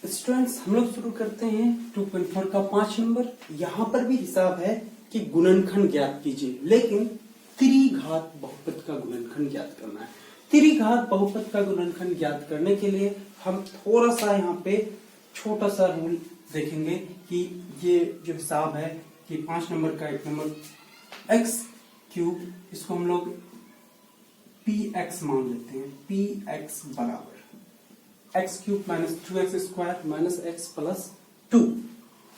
Students हम लोग शुरू करते हैं 2.4 का 5 नंबर। यहाँ पर भी हिसाब है कि गुणनखंड ज्ञात कीजिए, लेकिन त्रिघात बहुपद का गुणनखंड ज्ञात करना है। त्रिघात बहुपद का गुणनखंड ज्ञात करने के लिए हम थोड़ा सा यहाँ पे छोटा सा रूल देखेंगे कि ये जो हिसाब है कि 5 नंबर का एक नंबर एक्स क्यूब, इसको हम लोग px मान लेते हैं। px बराबर x cube minus 2x square minus x plus 2।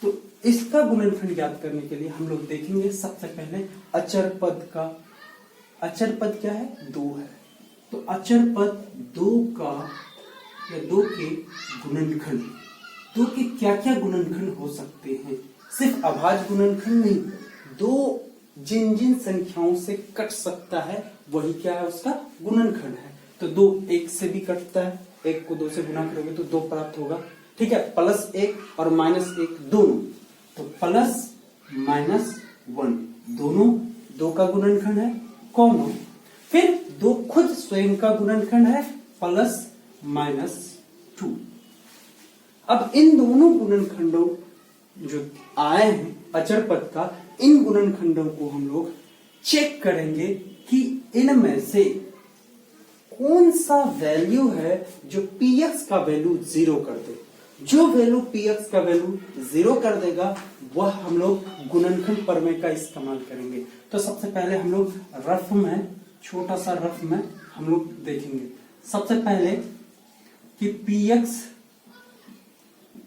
तो इसका गुणनखंड ज्ञात करने के लिए हम लोग देखेंगे सबसे पहले अचर पद का। अचर पद क्या है? 2 है। तो अचर पद 2 का या 2 के गुणनखंड, 2 के क्या क्या गुणनखंड हो सकते हैं? सिर्फ अभाज्य गुणनखंड नहीं, 2 जिन जिन संख्याओं से कट सकता है वही क्या है? उसका गुणनखंड है। तो 2 1 से भी कटता है, 1 को 2 से गुना करोगे तो 2 प्राप्त होगा। ठीक है, प्लस 1 और माइनस 1 दोनों, तो प्लस माइनस 1 दोनों 2 का गुणनखंड है, कॉमा फिर 2 खुद स्वयं का गुणनखंड है प्लस माइनस 2। अब इन दोनों गुणनखंडों जो आए हैं अचर पद का, इन गुणनखंडों को हम लोग चेक करेंगे कि इनमें से कौन सा वैल्यू है जो px का वैल्यू 0 कर दे। जो वैल्यू px का वैल्यू 0 कर देगा वह हम लोग गुणनखंड प्रमेय का इस्तेमाल करेंगे। तो सबसे पहले हम लोग रफ में, छोटा सा रफ में हम लोग देखेंगे सबसे पहले कि px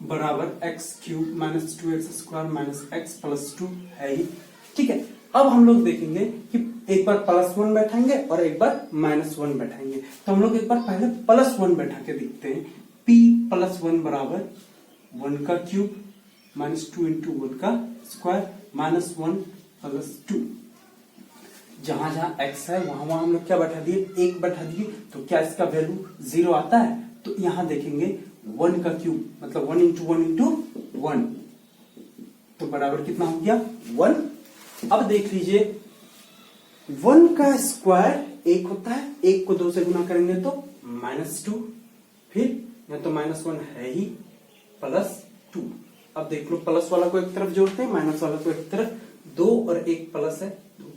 बराबर x cube minus 2x square minus x plus 2 है ही। ठीक है, अब हम लोग देखेंगे कि एक बार +1 बैठाएंगे और एक बार -1 बैठाएंगे। तो हम लोग एक बार पहले +1 बैठा के देखते हैं। p + 1 बराबर 1 का क्यूब माइनस 2 इंटू 1 का स्क्वायर माइनस 1 प्लस 2। जहां जहां x है वहां वहां हम लोग क्या बैठा दिए? 1 बैठा दिए। तो क्या इसका वैल्यू 0 आता है? तो यहां देखेंगे 1 का क्यूब मतलब 1 इंटू 1 इंटू 1, तो बराबर कितना हो गया? 1। अब देख लीजिए 1 का स्क्वायर 1 होता है, 1 को 2 से गुना करेंगे तो -2, फिर या तो -1 है ही प्लस 2। अब देख लो प्लस वाला को एक तरफ जोड़ते हैं, माइनस वाला को एक तरफ, 2 और 1 प्लस है 2,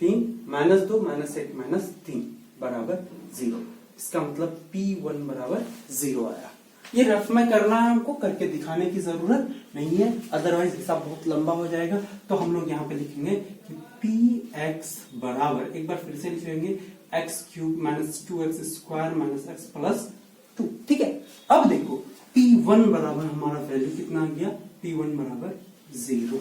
3 -2 -1 -3 बराबर 0। इसका मतलब P1 बराबर 0 आया। ये रफ में करना है हमको, करके दिखाने की जरूरत नहीं है, अदरवाइज हिसाब बहुत लंबा हो जाएगा। तो हम लोग यहाँ पे लिखेंगे कि px बराबर, एक बार फिर से लिख लेंगे, x cube minus 2x square minus x plus 2। ठीक है, अब देखो p1 बराबर हमारा वैल्यू कितना आ गया? p1 बराबर 0।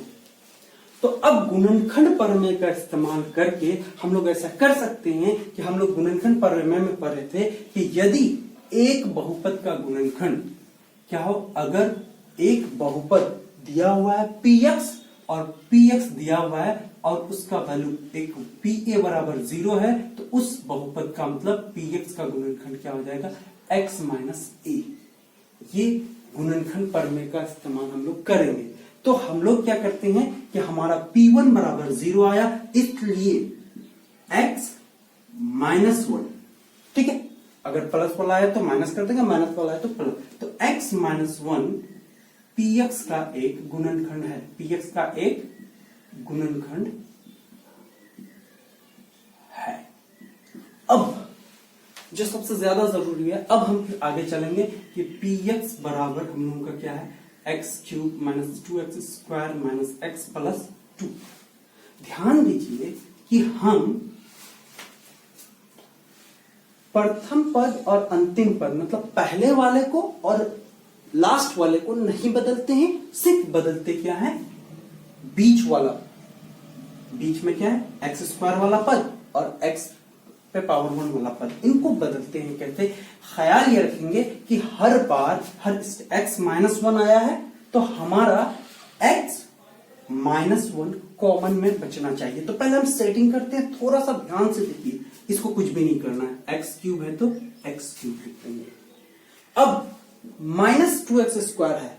तो अब गुणनखंड प्रमेय का इस्तेमाल करके हम लोग ऐसा कर सकते हैं कि हम लोग गुणनखंड प्रमेय में पढ़े थे कि यदि एक बहुपद का गुणनखंड क्या हो, अगर एक बहुपद दिया हुआ है px और px दिया हुआ है और उसका वैल्यू एक pa बराबर 0 है, तो उस बहुपद का मतलब px का गुणनखंड क्या हो जाएगा? x minus a। ये गुणनखंड प्रमेय का इस्तेमाल हम लोग करेंगे। तो हम लोग क्या करते हैं कि हमारा p1 बराबर 0 आया, इसलिए x माइनस 1। ठीक है, अगर प्लस वाला है तो माइनस कर देंगे, माइनस वाला है तो प्लस। तो x माइनस 1 px का एक गुणनखंड है, px का एक गुणनखंड है। अब जो सबसे ज्यादा जरूरी है, अब हम फिर आगे चलेंगे कि px बराबर हम लोगों का क्या है? X cube minus 2x square minus x plus 2। ध्यान दीजिए कि हम प्रथम पद और अंतिम पद मतलब पहले वाले को और लास्ट वाले को नहीं बदलते हैं, सिर्फ बदलते क्या है? बीच वाला। बीच में क्या है? एक्स स्क्वायर वाला पद और एक्स पे पावर 1 वाला पद, इनको बदलते हैं। कहते ख्याल ये रखेंगे कि हर बार हर एक्स माइनस 1 आया है तो हमारा एक्स माइनस 1 कॉमन में बचना चाहिए। तो पहले हम सेटिंग करते हैं, थोड़ा सा ध्यान से देखिए, इसको कुछ भी नहीं करना है। एक्स क्यूब है तो एक्स क्यूब लिख देंगे। अब माइनस 2x स्क्वायर है,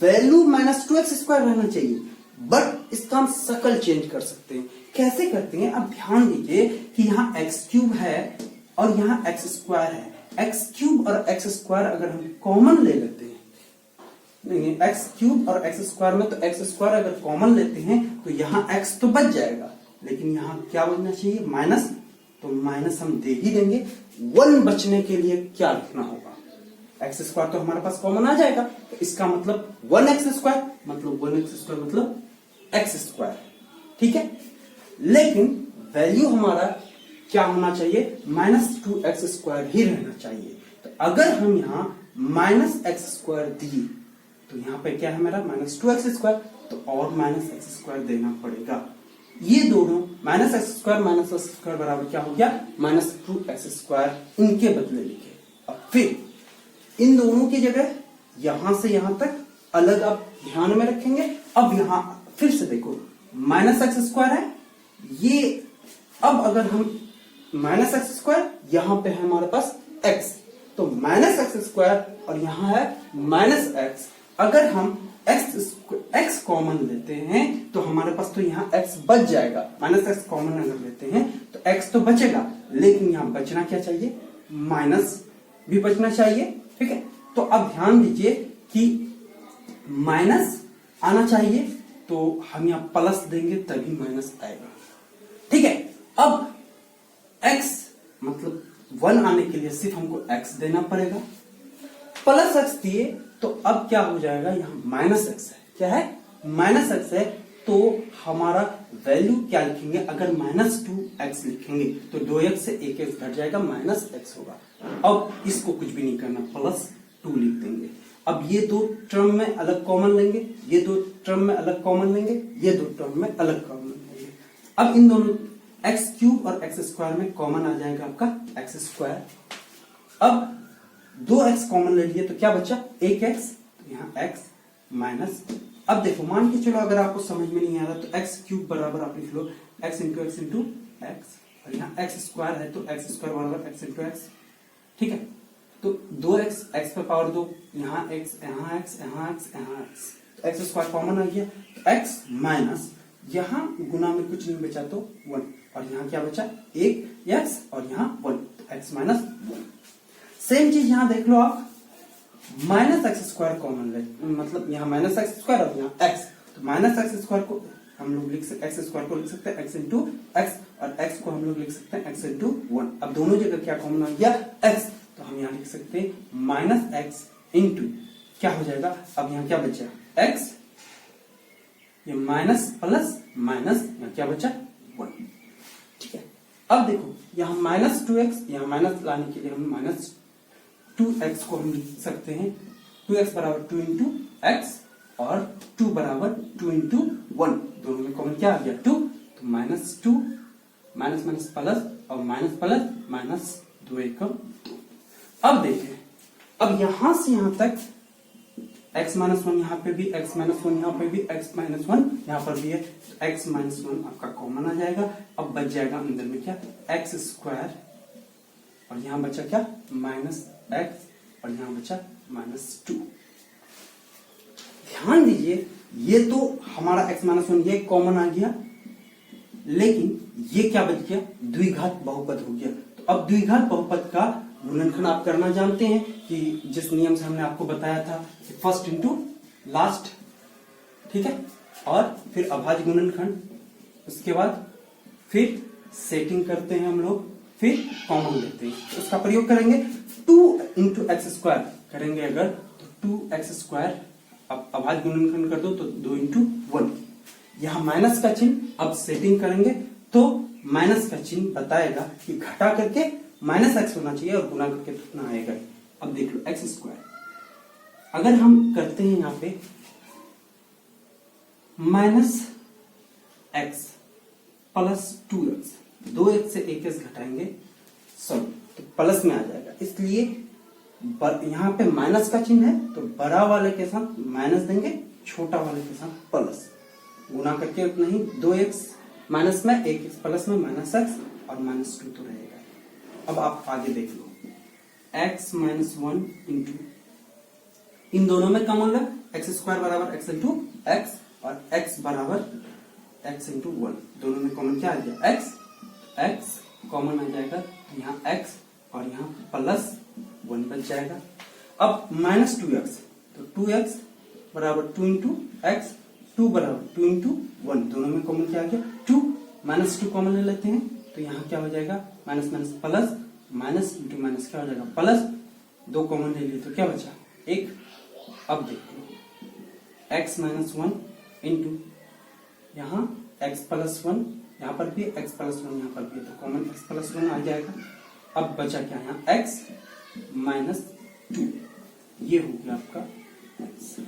वैल्यू माइनस 2x स्क्वायर रहना चाहिए, बट इसका हम शकल चेंज कर सकते हैं। कैसे करते हैं? अब ध्यान दीजिए कि यहाँ एक्स क्यूब है और यहाँ एक्स स्क्वायर है। एक्स क्यूब और एक्स स्क्वायर अगर हम कॉमन ले लेते हैं नहीं, एक्स क्यूब और एक्स स्क्वायर में तो एक्स स्क्वायर अगर कॉमन लेते हैं तो यहाँ एक्स तो बच जाएगा, लेकिन यहाँ क्या बचना चाहिए, माइनस। तो माइनस हम दे ही देंगे। 1 बचने के लिए क्या लिखना होगा, एक्स स्क्वायर तो हमारे पास कॉमन आ जाएगा, तो इसका मतलब 1x स्क्वायर, मतलब 1x स्क्वायर मतलब एक्स स्क्वायर। ठीक है, लेकिन वैल्यू हमारा क्या होना चाहिए, -2x स्क्वायर ही रहना चाहिए। तो अगर हम यहाँ -x स्क्वायर दिए तो यहाँ पे क्या है मेरा -2x स्क्वायर, तो और -x स्क्वायर देना पड़ेगा। ये दोनों -x स्क्वायर बराबर क्या हो गया, -2x स्क्वायर, इनके बदले लिखे। अब फिर इन दोनों की जगह यहां से यहां तक अलग आप ध्यान में रखेंगे। अब यहां फिर से देखो -x स्क्वायर है ये, अब अगर हम -x स्क्वायर, यहां पे है हमारे पास x, तो -x स्क्वायर और यहां है -x। अगर हम x कॉमन लेते हैं तो हमारे पास तो यहाँ x बच जाएगा, -x कॉमन अगर लेते हैं तो x तो बचेगा, लेकिन यहाँ बचना क्या चाहिए, माइनस भी बचना चाहिए। ठीक है, तो अब ध्यान दीजिए कि माइनस आना चाहिए, तो हम यहाँ प्लस देंगे तभी माइनस आएगा। ठीक है, अब x मतलब 1 आने के लिए सिर्फ हमको x देना पड़ेगा, प्लस x दिए तो अब क्या हो जाएगा, यहाँ -x है, क्या है, -x है, तो हमारा वैल्यू क्या लिखेंगे, अगर -2x लिखेंगे तो 2x से 1x घट जाएगा, -x होगा। अब इसको कुछ भी नहीं करना, +2 लिख देंगे। अब ये दो टर्म में अलग कॉमन लेंगे, ये दो टर्म में अलग कॉमन लेंगे, ये दो टर्म में अलग कॉमन लेंगे। अब इन दोनों एक्स क्यूब और एक्स स्क्वायर में कॉमन आ जाएगा आपका एक्स स्क्वायर। अब 2x कॉमन ले लिए तो क्या बचा, 1x, तो यहाँ x माइनस। अब देखो मान के चलो अगर आपको समझ में नहीं आ रहा तो एक्स क्यूब बराबर आप लिख लो x into x into x, और यहाँ एक्स स्क्वायर है तो एक्स स्क्वायर बराबर x इंटू एक्स। ठीक है, तो 2x, x पर पावर 2, यहाँ x, यहाँ x, यहाँ x, यहाँ x, तो एक्स स्क्वायर कॉमन आ गया, तो x माइनस, यहाँ गुना में कुछ नहीं बचा तो 1, और यहाँ क्या बचा, 1x और यहाँ 1, तो x माइनस 1। सेम चीज यहाँ देख लो आप, -x स्क्वायर कॉमन ले, मतलब यहाँ -x स्क्वायर और यहाँ x, तो -x स्क्वायर को हम लोग लिख सकते, x स्क्वायर को लिख सकते हैं x इंटू एक्स, और x को हम लोग लिख सकते हैं x इंटू 1। अब दोनों जगह क्या कॉमन आ गया, x, तो हम यहाँ लिख सकते हैं -x इंटू क्या हो जाएगा, अब यहाँ क्या बचा, x, ये माइनस प्लस माइनस, यहाँ क्या बचा 1। ठीक है, अब देखो यहाँ -2x, यहाँ माइनस लाने के लिए हम -2x को हम लिख सकते हैं, 2x बराबर 2 इंटू एक्स और 2 बराबर 2 इंटू 1, दोनों में कॉमन क्या आ गया 2, तो -2 माइनस माइनस प्लस और माइनस प्लस माइनस 2 एकम 2। अब देखें, अब यहां से यहां तक x -1 यहाँ पे भी, x -1 यहाँ पे भी, x -1 यहाँ पर भी है, तो x -1 आपका कॉमन आ जाएगा। अब बच जाएगा अंदर में क्या, x स्क्वायर, और यहाँ बचा क्या -x, और यहाँ बचा -2। ध्यान दीजिए ये तो हमारा x -1 ये कॉमन आ गया, लेकिन ये क्या बच गया, द्विघात बहुपद हो गया। तो अब द्विघात बहुपद का गुणनखंड आप करना जानते हैं कि जिस नियम से हमने आपको बताया था, फर्स्ट इंटू लास्ट। ठीक है, और फिर अभाज्य गुणनखंड, उसके बाद फिर सेटिंग करते हैं हम लोग, फिर कॉमन लेते हैं, तो उसका प्रयोग करेंगे। 2 इंटू एक्स स्क्वायर करेंगे अगर, तो 2x स्क्वायर, अब अभाज्य गुणनखंड कर दो तो 2 इंटू 1, यहाँ माइनस का चिन्ह, अब सेटिंग करेंगे तो माइनस का चिन्ह बताएगा कि घटा करके -x होना चाहिए और गुना करके कितना आएगा। अब देख लो x स्क्वायर, अगर हम करते हैं यहाँ पे -x प्लस 2x, 2x से 1x घटाएंगे सब तो प्लस में आ जाएगा, इसलिए यहाँ पे माइनस का चिन्ह है तो बड़ा वाले के साथ माइनस देंगे, छोटा वाले के साथ प्लस, गुना करके उतना ही, 2x माइनस में, 1x प्लस में, -x और -2 तो रहेगा। अब आप आगे देख लो, x -1 इंटू, इन दोनों में कॉमन लो, एक्स स्क्वायर बराबर x इंटू एक्स, और x बराबर x इंटू 1, दोनों में कॉमन क्या आ गया, x कॉमन आ जाएगा, यहाँ x और यहाँ प्लस 1 बच जाएगा। अब -2x, तो 2x बराबर 2 इंटू एक्स, 2 बराबर 2 इंटू 1, दोनों में कॉमन क्या आ गया 2, माइनस 2 कॉमन ले लेते हैं तो यहाँ क्या हो जाएगा minus minus plus, minus into minus क्या हो जाएगा प्लस, 2 कॉमन ले लिए तो क्या बचा 1। अब देखो x माइनस 1 इंटू यहाँ x प्लस 1, यहाँ पर भी x प्लस 1 यहाँ पर भी, तो कॉमन x प्लस 1 आ जाएगा। अब बचा क्या यहाँ x माइनस 2, ये हो गया आपका x।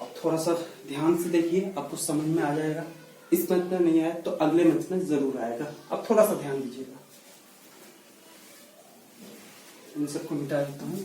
अब थोड़ा सा ध्यान से देखिए, आपको समझ में आ जाएगा। इस मंथ में नहीं आया तो अगले मंथ में जरूर आएगा। अब थोड़ा सा ध्यान दीजिएगा, इन सबको मिटा देता हूँ।